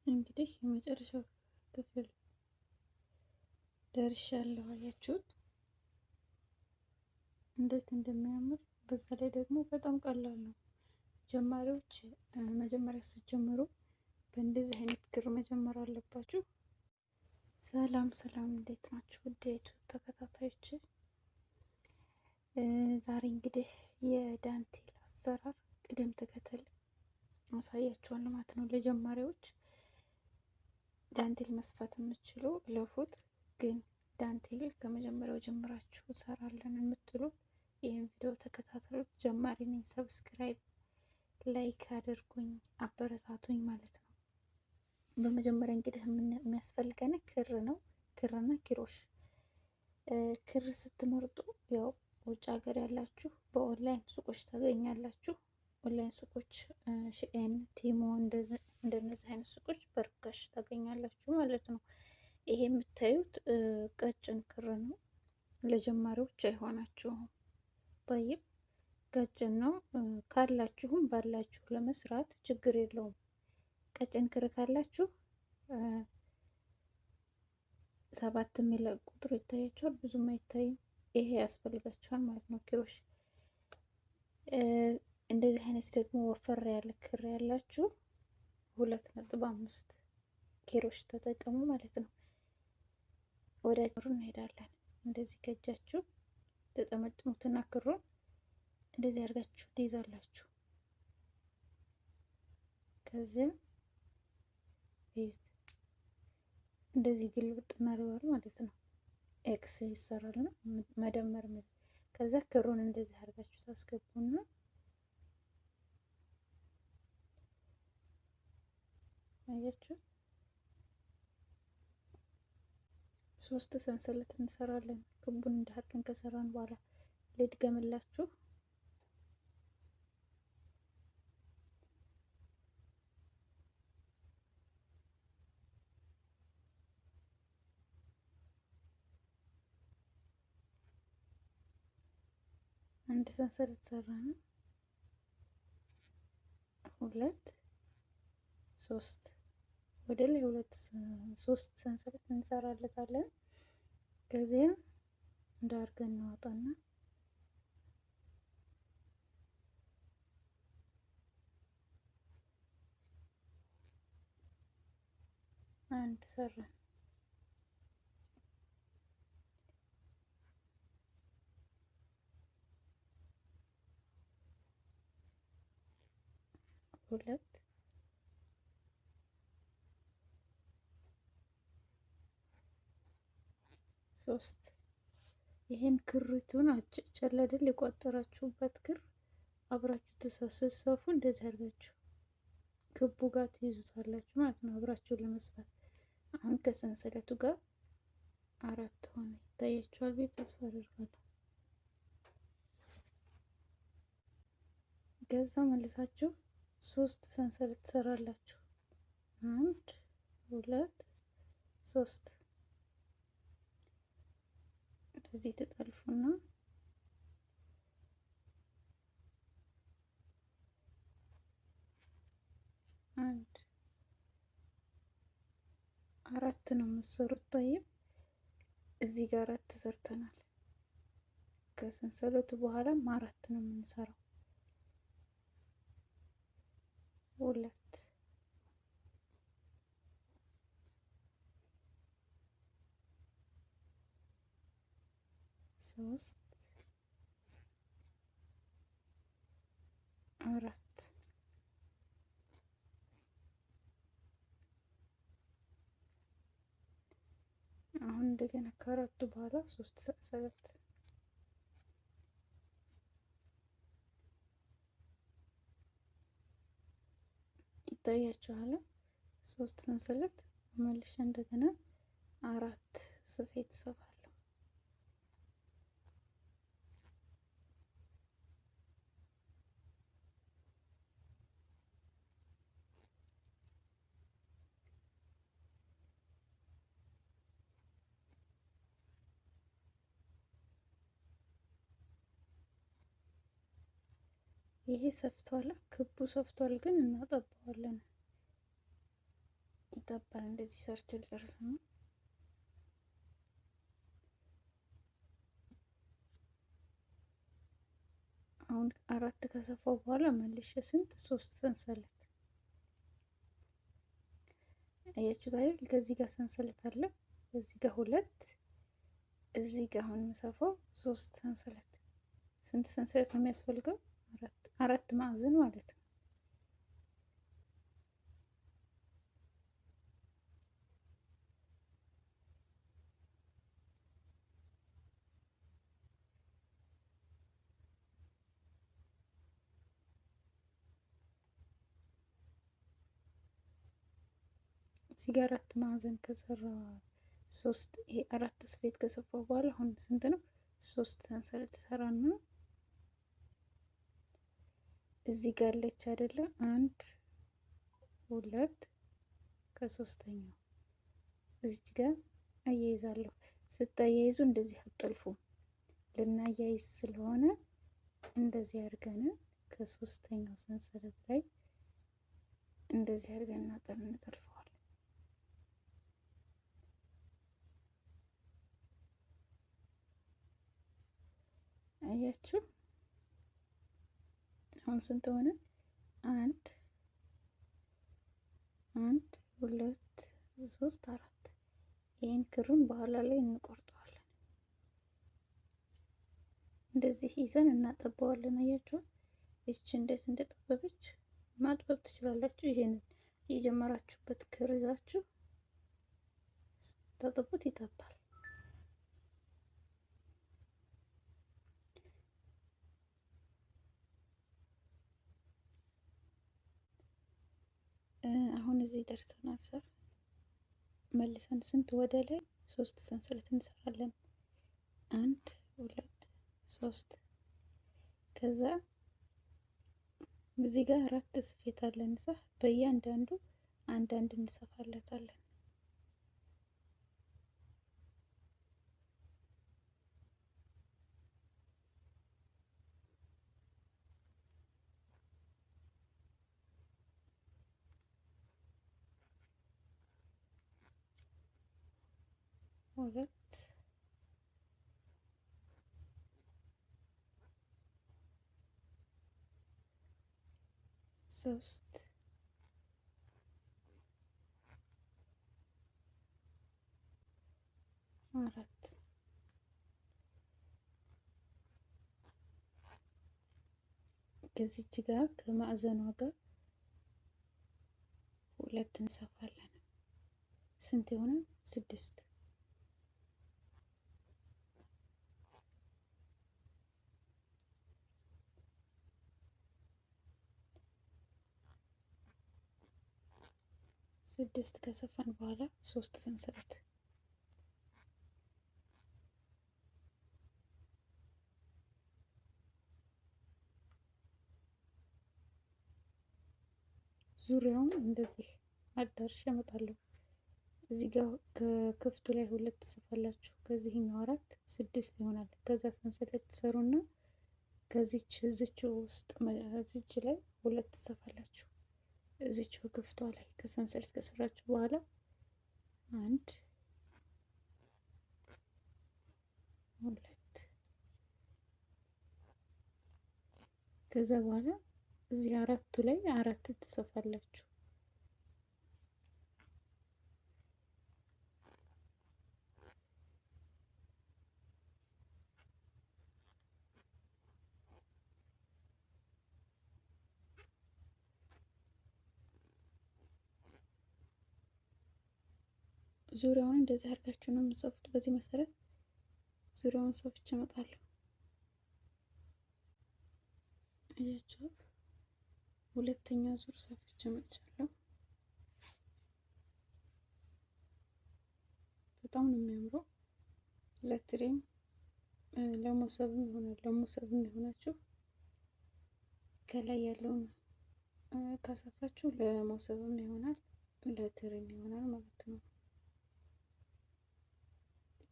እንግዲህ የመጨረሻው ክፍል ደርሻለሁ። አያችሁት እንዴት እንደሚያምር! በዛ ላይ ደግሞ በጣም ቀላል ነው። ጀማሪዎች መጀመሪያ ስትጀምሩ በእንደዚህ አይነት ክር መጀመር አለባችሁ። ሰላም ሰላም፣ እንዴት ናችሁ ውድ የዩቲዩብ ተከታታዮች? ዛሬ እንግዲህ የዳንቴል አሰራር ቅደም ተከተል አሳያችኋለሁ ማለት ነው። ለጀማሪዎች ዳንቴል መስፋት የምትችሉ ለፉት ግን ዳንቴል ከመጀመሪያው ጀምራችሁ እንሰራለን የምትሉ ይህን ቪዲዮ ተከታተሉ። ጀማሪ ነኝ፣ ሰብስክራይብ ላይክ አድርጉኝ፣ አበረታቱኝ ማለት ነው። በመጀመሪያ እንግዲህ የሚያስፈልገን ክር ነው። ክርና ኪሮሽ። ክር ስትመርጡ ያው ውጭ ሀገር ያላችሁ በኦንላይን ሱቆች ታገኛላችሁ። ኦንላይን ሱቆች ሺኤን፣ ቲሞ እንደነዚህ አይነት ሱቆች በርካሽ ታገኛላችሁ ማለት ነው። ይሄ የምታዩት ቀጭን ክር ነው። ለጀማሪዎች አይሆናችሁም። ጠይብ ቀጭን ነው። ካላችሁም ባላችሁ ለመስራት ችግር የለውም። ቀጭን ክር ካላችሁ 7 የሚል ቁጥሩ ይታያችኋል። ብዙም አይታይም። ይሄ ያስፈልጋችኋል ማለት ነው። ኪሮሽ እንደዚህ አይነት ደግሞ ወፈር ያለ ክር ያላችሁ 2.5 ኪሮሽ ተጠቀሙ ማለት ነው። ወደ ክሩ እንሄዳለን። እንደዚህ ከእጃችሁ ተጠመጥሙትና ክሩን እንደዚህ አድርጋችሁ ትይዛላችሁ። ከዚያም እዩት፣ እንደዚህ ግልብጥ እናደርገዋለን ማለት ነው። ኤክስ ይሰራል ነው መደመር። ከዛ ክሩን እንደዚህ አድርጋችሁ ታስገቡና አያችሁ 3 ሰንሰለት እንሰራለን። ክቡን እንዳርገን ከሰራን በኋላ ልድገምላችሁ። አንድ ሰንሰለት ሰራን፣ 2 3 ወደ ላይ 3 ሰንሰለት እንሰራለታለን። ከዚያ እንዳርገን እናወጣና አንድ ሰራን፣ 2 3 ይሄን ክርቱን ጨለድል የቋጠራችሁበት ክር አብራችሁ ስትሰፉ እንደዚህ አድርጋችሁ ክቡ ጋር ትይዙታላችሁ ማለት ነው። አብራችሁ ለመስፋት አሁን ከሰንሰለቱ ጋር 4 ሆነ። ይታያችኋል ቤት ተስፋ አደርጋለሁ። ከዛ መልሳችሁ 3 ሰንሰለት ትሰራላችሁ። 1 2 3 እንደዚህ ተጠልፉና አንድ 4 ነው የምትሰሩት። ጠይብ እዚህ ጋር 4 ሰርተናል። ከሰንሰለቱ በኋላም 4 ነው የምንሰራው። 2 3 4 አሁን እንደገና ከአራቱ በኋላ 3 ሰንሰለት ይታያችኋል። 3 ሰንሰለት መልሼ እንደገና 4 ስፌት እሰፋለሁ። ይሄ ሰፍቷል፣ ክቡ ሰፍቷል፣ ግን እናጠባዋለን። ይጠባል። እንደዚህ ሰርች ልጨርስ ነው። አሁን 4 ከሰፋው በኋላ መልሼ ስንት 3 ሰንሰለት አያችሁት አይደል? ከዚህ ጋር ሰንሰለት አለ፣ እዚህ ጋር 2፣ እዚህ ጋር አሁን የምሰፋው 3 ሰንሰለት። ስንት ሰንሰለት ነው የሚያስፈልገው? 4 ማዕዘን ማለት ነው። እዚህ ጋር 4 ማዕዘን ከሰራ 3 ይሄ 4 ስፌት ከሰፋው በኋላ አሁን ስንት ነው? 3 ሰንሰለት ሰራና እዚህ ጋር አለች አይደለ? 1 2 ከሶስተኛው እዚህ ጋር አያይዛለሁ። ስታያይዙ እንደዚህ አጠልፉ። ልናያይዝ ስለሆነ እንደዚህ አድርገን ከሶስተኛው ሰንሰለት ላይ እንደዚህ አድርገን እንጠልፈዋለን። አያችሁ አሁን ስንት ሆነ? 1 2 3 4። ይህን ክሩን በኋላ ላይ እንቆርጠዋለን። እንደዚህ ይዘን እናጠበዋለን። አያችሁ ይቺ እንዴት እንደጠበበች ማጥበብ ትችላላችሁ። ይሄንን የጀመራችሁበት ክር ይዛችሁ ስታጠቡት ይጠባል። አሁን እዚህ ደርሰናል። ሰር መልሰን ስንት ወደ ላይ 3 ሰንሰለት እንሰራለን። 1 2 3። ከዛ እዚህ ጋር 4 ስፌት አለን። በእያንዳንዱ አንዳንድ እንሰፋለታለን። ሁለት 3 4 ከዚች ጋር ከማዕዘኗ ጋር 2 እንሰፋለን። ስንት የሆነ 6። ስድስት ከሰፋን በኋላ 3 ሰንሰለት ዙሪያውን እንደዚህ አዳርሼ እመጣለሁ። እዚህ ጋር ከክፍቱ ላይ 2 ትሰፋላችሁ። ከዚህኛው 4 6 ይሆናል። ከዛ ሰንሰለት ትሰሩና ከዚች እዚች ውስጥ እዚች ላይ 2 ትሰፋላችሁ። እዚች ክፍቷ ላይ ከሰንሰለት ከሰራችሁ በኋላ 1 2 ከዛ በኋላ እዚህ 4ቱ ላይ 4 ትሰፋላችሁ። ዙሪያውን እንደዚህ አድርጋችሁ ነው የምትሰፉት። በዚህ መሰረት ዙሪያውን ሰፍቼ እመጣለሁ። አያችሁ ሁለተኛ ዙር ሰፍቼ መጥቻለሁ። በጣም ነው የሚያምረው። ለትሬም ለሞሰብም ይሆናል። ለሞሰብም ይሆናችሁ ከላይ ያለውን ካሰፋችሁ ለሞሰብም ይሆናል፣ ለትሬም ይሆናል ማለት ነው።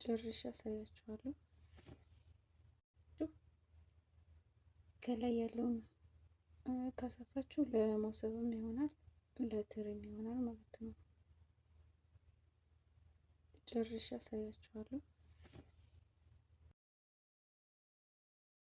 ጨርሼ አሳያችኋለሁ። ከላይ ያለውን ካሰፋችሁ ለሞሰብም ይሆናል፣ ለትሬም ይሆናል ማለት ነው። ጨርሼ አሳያችኋለሁ።